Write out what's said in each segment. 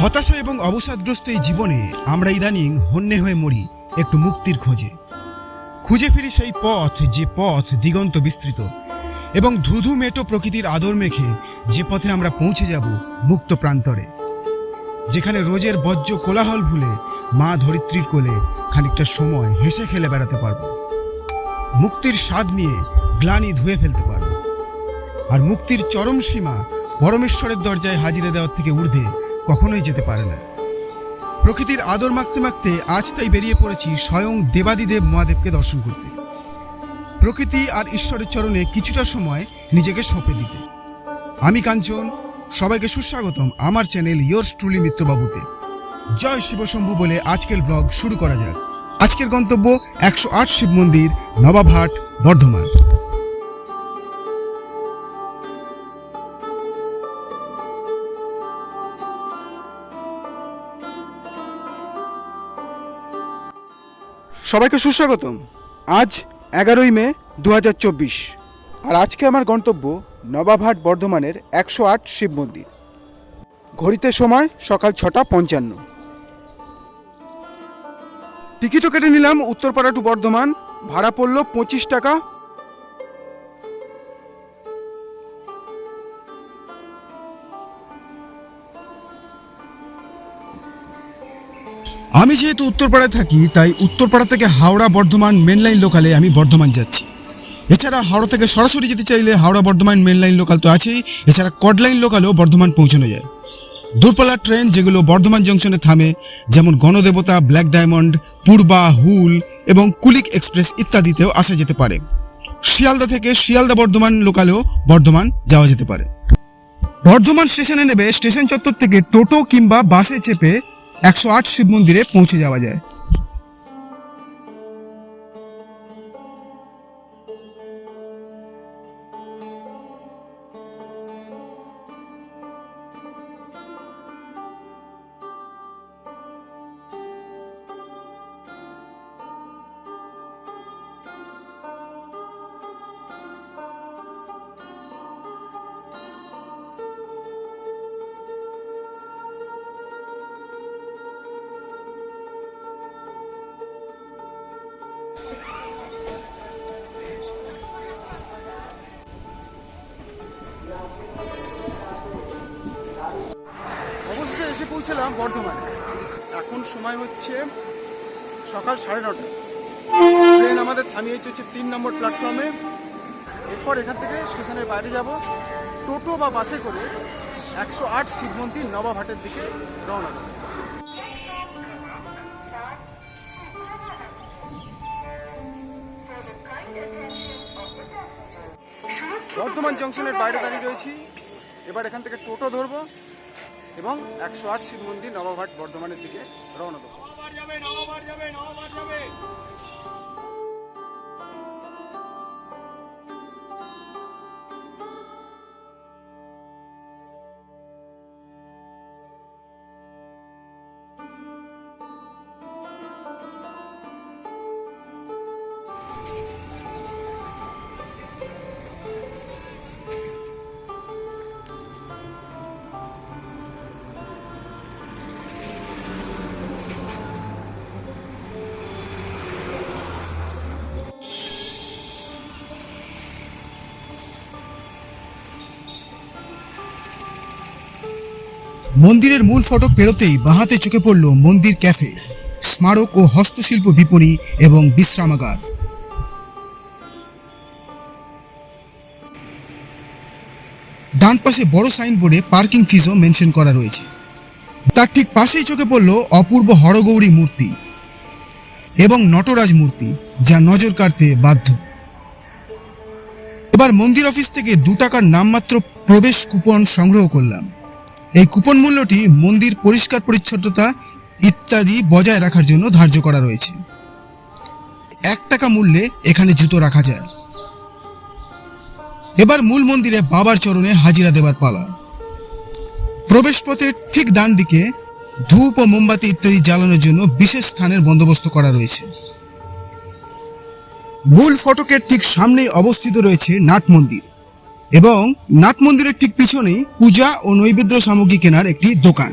হতাশা এবং অবসাদগ্রস্ত এই জীবনে আমরা ইদানিং হন্যে হয়ে মরি একটু মুক্তির খোঁজে। খুঁজে ফিরি সেই পথ, যে পথ দিগন্ত বিস্তৃত এবং ধুধু মেটো প্রকৃতির আদর মেখে যে পথে আমরা পৌঁছে যাব মুক্ত প্রান্তরে, যেখানে রোজের বজ্র কোলাহল ভুলে মা ধরিত্রীর কোলে খানিকটা সময় হেসে খেলে বেড়াতে পারবো। মুক্তির স্বাদ নিয়ে গ্লানি ধুয়ে ফেলতে পারবো। আর মুক্তির চরম সীমা পরমেশ্বরের দরজায় হাজিরা দেওয়ার থেকে ঊর্ধ্বে কখনোই যেতে পারে না। প্রকৃতির আদর মাখতে মাখতে আজ তাই বেরিয়ে পড়েছি স্বয়ং দেবাদিদেব মহাদেবকে দর্শন করতে, প্রকৃতি আর ঈশ্বরের চরণে কিছুটা সময় নিজেকে সঁপে দিতে। আমি কাঞ্চন, সবাইকে সুস্বাগতম আমার চ্যানেল ইয়োর্স ট্রুলি মিত্রবাবুতে। জয় শিবশম্ভু বলে আজকের ব্লগ শুরু করা যাক। আজকের গন্তব্য 108 শিব মন্দির, নবাবহাট, বর্ধমান। সবাইকে সুস্বাগতম। আজ 11ই মে 2024, আর আজকে আমার গন্তব্য নবাবহাট, বর্ধমানের 108 শিব মন্দির। ঘড়িতে সময় সকাল 6:55। টিকিটও কেটে নিলাম উত্তরপাড়া টু বর্ধমান, ভাড়া পড়ল 25 টাকা। আমি যেহেতু উত্তরপাড়ায় থাকি, তাই উত্তরপাড়া থেকে হাওড়া বর্ধমান মেন লাইন লোকালে আমি বর্ধমান যাচ্ছি। এছাড়া হাওড়া থেকে সরাসরি যেতে চাইলে Howrah Bardhaman main line local তো আছেই, এছাড়া কড লাইন লোকালেও বর্ধমান পৌঁছানো যায়। দূরপাল্লার ট্রেন যেগুলো বর্ধমান জংশনে থামে, যেমন গণদেবতা, ব্ল্যাক ডায়মন্ড, পূর্বা, হুল এবং কুলিক এক্সপ্রেস ইত্যাদিতেও আসা যেতে পারে। শিয়ালদা থেকে শিয়ালদা বর্ধমান লোকালেও বর্ধমান যাওয়া যেতে পারে। বর্ধমান স্টেশনে নেবে স্টেশন চত্বর থেকে টোটো কিংবা বাসে চেপে 108 শিব মন্দিরে পৌঁছে যাওয়া যায়। অবশেষে এসে পৌঁছলাম বর্ধমানে। এখন সময় হচ্ছে সকাল 9:30। ট্রেন আমাদের থামিয়েছে হচ্ছে 3 নম্বর প্ল্যাটফর্মে। এরপর এখান থেকে স্টেশনের বাইরে যাব, টোটো বা বাসে করে 108 শিব মন্দির নবাবহাটের দিকে রওনা দেব। বর্ধমান জংশনের বাইরে দাঁড়িয়ে রয়েছি। এবার এখান থেকে টোটো ধরবো এবং 108 শিব মন্দির নবাবহাট বর্ধমানের দিকে রওনা দেবো। মন্দিরের মূল ফটক পেরোতেই বাঁহাতে চোখে পড়ল মন্দির ক্যাফে, স্মারক ও হস্তশিল্প বিপণী এবং বিশ্রামাগার। ডান পাশে বড় সাইনবোর্ডে পার্কিং ফিজও মেনশন করা রয়েছে। তার ঠিক পাশেই চোখে পড়ল অপূর্ব হরগৌরী মূর্তি এবং নটরাজ মূর্তি, যা নজর কাড়তে বাধ্য। এবার মন্দির অফিস থেকে 2 টাকার নামমাত্র প্রবেশ কুপন সংগ্রহ করলাম। এই কুপন মূল্যটি মন্দির পরিষ্কার পরিচ্ছন্নতা ইত্যাদি বজায় রাখার জন্য ধার্য করা রয়েছে। 1 টাকা মূল্যে এখানে জুতো রাখা যায়। এবার মূল মন্দিরে বাবার চরণে হাজিরা দেবার পালা। প্রবেশপথের ঠিক ডান দিকে ধূপ ও মোমবাতি ইত্যাদি জ্বালানোর জন্য বিশেষ স্থানের বন্দোবস্ত করা রয়েছে। মূল ফটকের ঠিক সামনেই অবস্থিত রয়েছে নাট মন্দির এবং নাট মন্দিরের ঠিক পিছনেই পূজা ও নৈবেদ্য সামগ্রী কেনার একটি দোকান।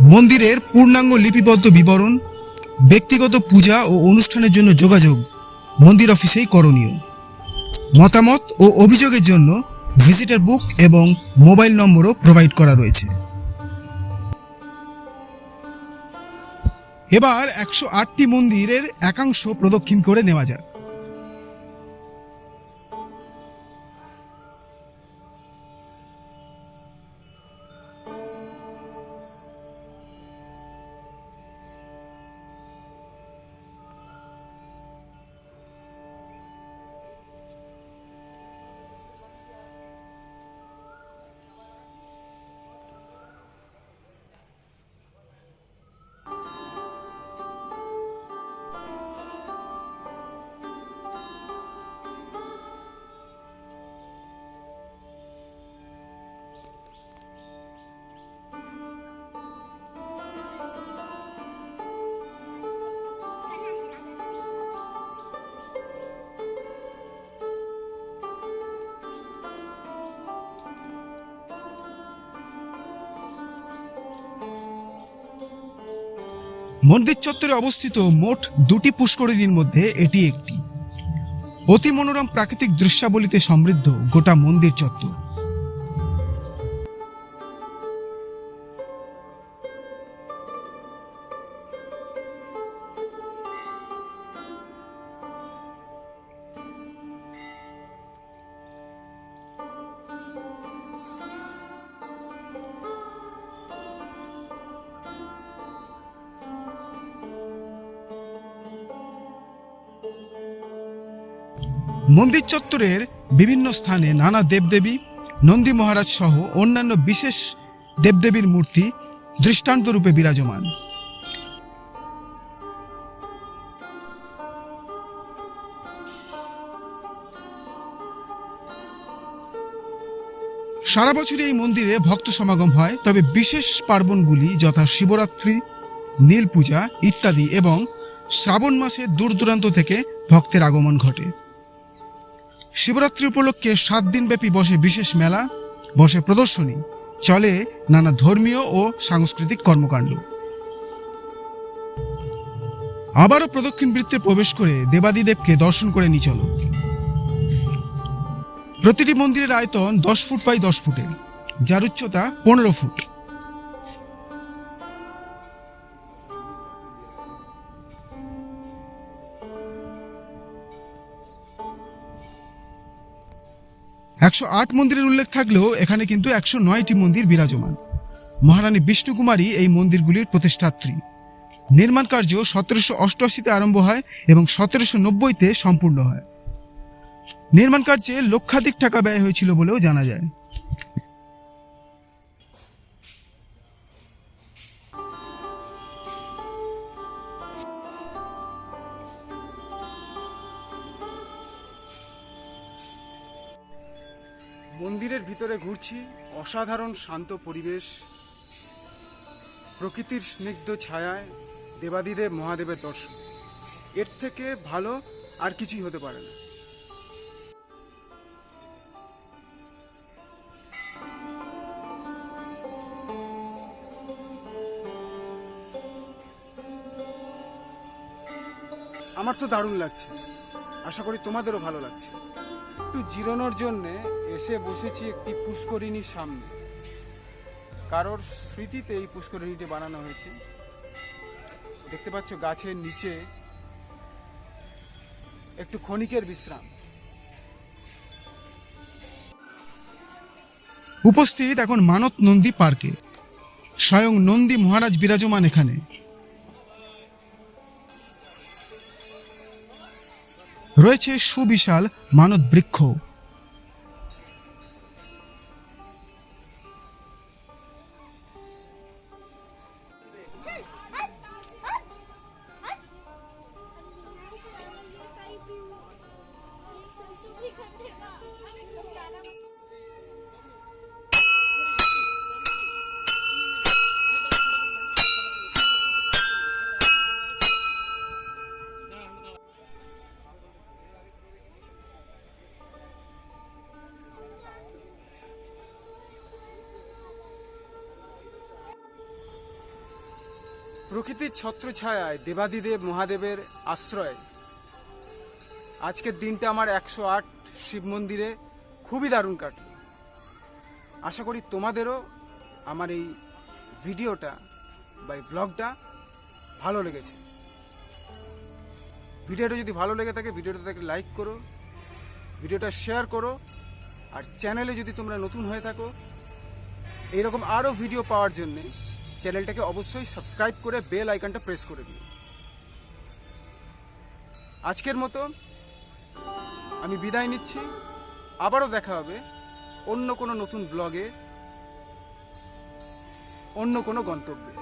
মন্দিরের পূর্ণাঙ্গ লিপিবদ্ধ বিবরণ, ব্যক্তিগত পূজা ও অনুষ্ঠানের জন্য যোগাযোগ মন্দির অফিসেই করণীয়। মতামত ও অভিযোগের জন্য ভিজিটর বুক এবং মোবাইল নম্বরও প্রোভাইড করা রয়েছে। এবার 108টি মন্দিরের একাংশ প্রদক্ষিণ করে নেওয়া যাক। মন্দির চত্বরে অবস্থিত মোট 2টি পুষ্করিণীর মধ্যে এটি একটি। অতি মনোরম প্রাকৃতিক দৃশ্যাবলিতে সমৃদ্ধ গোটা মন্দির চত্বর। মন্দির চত্বরের বিভিন্ন স্থানে নানা দেবদেবী, নন্দী মহারাজ সহ অন্যান্য বিশেষ দেবদেবীর মূর্তি দৃষ্টান্তরূপে বিরাজমান। সারা বছরই এই মন্দিরে ভক্ত সমাগম হয়, তবে বিশেষ পার্বণগুলি যথা শিবরাত্রি, নীল পূজা ইত্যাদি এবং শ্রাবণ মাসে দূর দূরান্ত থেকে ভক্তের আগমন ঘটে। শিবরাত্রি উপলক্ষে 7 দিনব্যাপী বসে বিশেষ মেলা, বসে প্রদর্শনী, চলে নানা ধর্মীয় ও সাংস্কৃতিক কর্মকাণ্ড। আবারও প্রদক্ষিণ বৃত্তে প্রবেশ করে দেবাদিদেবকে দর্শন করে নিয়ে চলো। প্রতিটি মন্দিরের আয়তন 10 ফুট বাই 10 ফুটের, যার উচ্চতা 15 ফুট। একশো 8 মন্দিরের উল্লেখ থাকলেও এখানে কিন্তু 109টি মন্দির বিরাজমান। মহারানী বিষ্ণুকুমারী এই মন্দিরগুলির প্রতিষ্ঠাত্রী। নির্মাণ কার্য 1788-তে আরম্ভ হয় এবং 1790-তে সম্পূর্ণ হয়। নির্মাণ কার্যে লক্ষাধিক টাকা ব্যয় হয়েছিল বলেও জানা যায়। মন্দিরের ভিতরে ঘুরছি, অসাধারণ শান্ত পরিবেশ, প্রকৃতির স্নিগ্ধ ছায়ায় দেবাদিদেব মহাদেবের দর্শন। এর থেকে ভালো আর কিছুই হতে পারে না। আমার তো দারুণ লাগছে, আশা করি তোমাদেরও ভালো লাগছে। একটু জিরানোর জন্যে এসে বসেছি একটি পুষ্করিণীর সামনে। কারোর স্মৃতিতে এই পুষ্করিণীটি বানানো হয়েছে। দেখতে পাচ্ছ গাছের নিচে একটু ক্ষণিকের বিশ্রাম। উপস্থিত এখন মানত নন্দী পার্কে। স্বয়ং নন্দী মহারাজ বিরাজমান এখানে। রয়েছে সুবিশাল মানত বৃক্ষ। প্রকৃতির ছত্রছায়ায় দেবাদিদেব মহাদেবের আশ্রয় আজকের দিনটা আমার 108 শিব মন্দিরে খুবই দারুণ কাটল। আশা করি তোমাদেরও আমার এই ভিডিওটা বা এই ব্লগটা ভালো লেগেছে। ভিডিওটা যদি ভালো লেগে থাকে ভিডিওটাকে লাইক করো, ভিডিওটা শেয়ার করো, আর চ্যানেলে যদি তোমরা নতুন হয়ে থাকো এইরকম আরও ভিডিও পাওয়ার জন্যে চ্যানেলটাকে অবশ্যই সাবস্ক্রাইব করে বেল আইকনটা প্রেস করে দিও। আজকের মতো আমি বিদায় নিচ্ছি, আবারও দেখা হবে অন্য কোনো নতুন ব্লগে, অন্য কোনো গন্তব্যে।